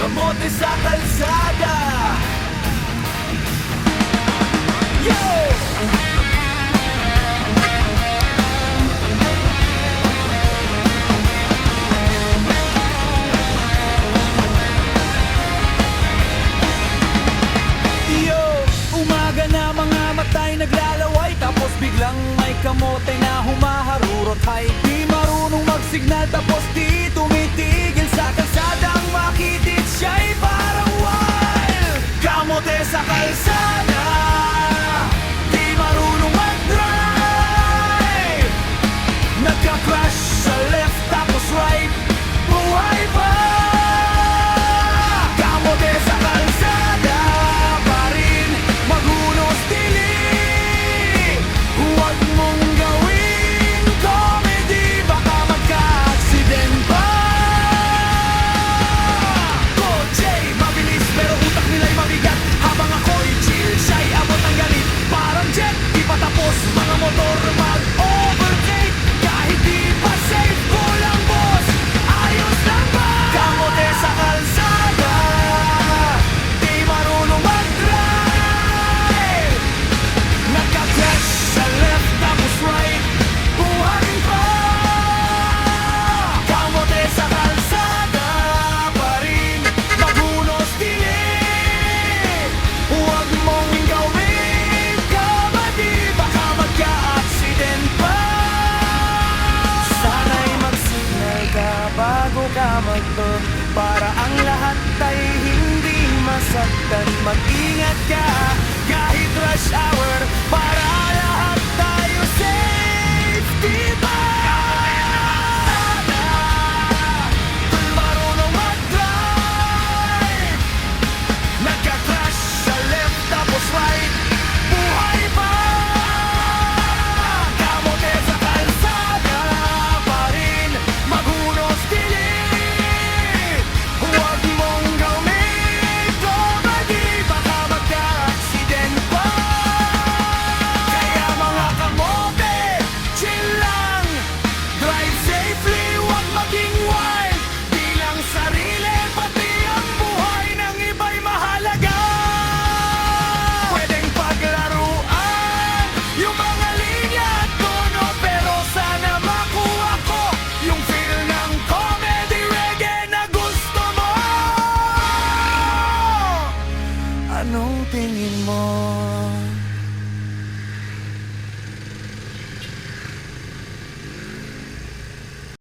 kamote sa kalsada. Yo! Umaga na, mga matay naglalaway, tapos biglang may kamote na humaharurot. Hay, di marunong magsignal, tapos di tumitigil sa kalsadang makitid. Siya'y parang wild kamote sa kalsada. Di marunong mag-drive, nagka-crash sa left tapos right, buhay pa. Kamote sa kalsada pa rin, magunos dili. Huwag mong gawin comedy, baka magka-accident pa. Kotse, mabilis pero utak nila'y mabigat, habang ako'y chill, siya'y abot ang galit. Parang jet, di pa tapos, mga motor mag-overtake. Kahit di pa safe, kulang boss, ayos lang ba? Kamote sa kalsada, di marunong mag-drive, nagka-crash sa left tapos right, buhay pa. Kamote sa kalsada pa rin, magunos dili. Huwag mong gawin comedy, baka magka-accident pa. Sana'y mag-signal ka bago ka mag-turn, para ang lahat ay hindi masaktan. Mag-ingat ka kahit rush hour,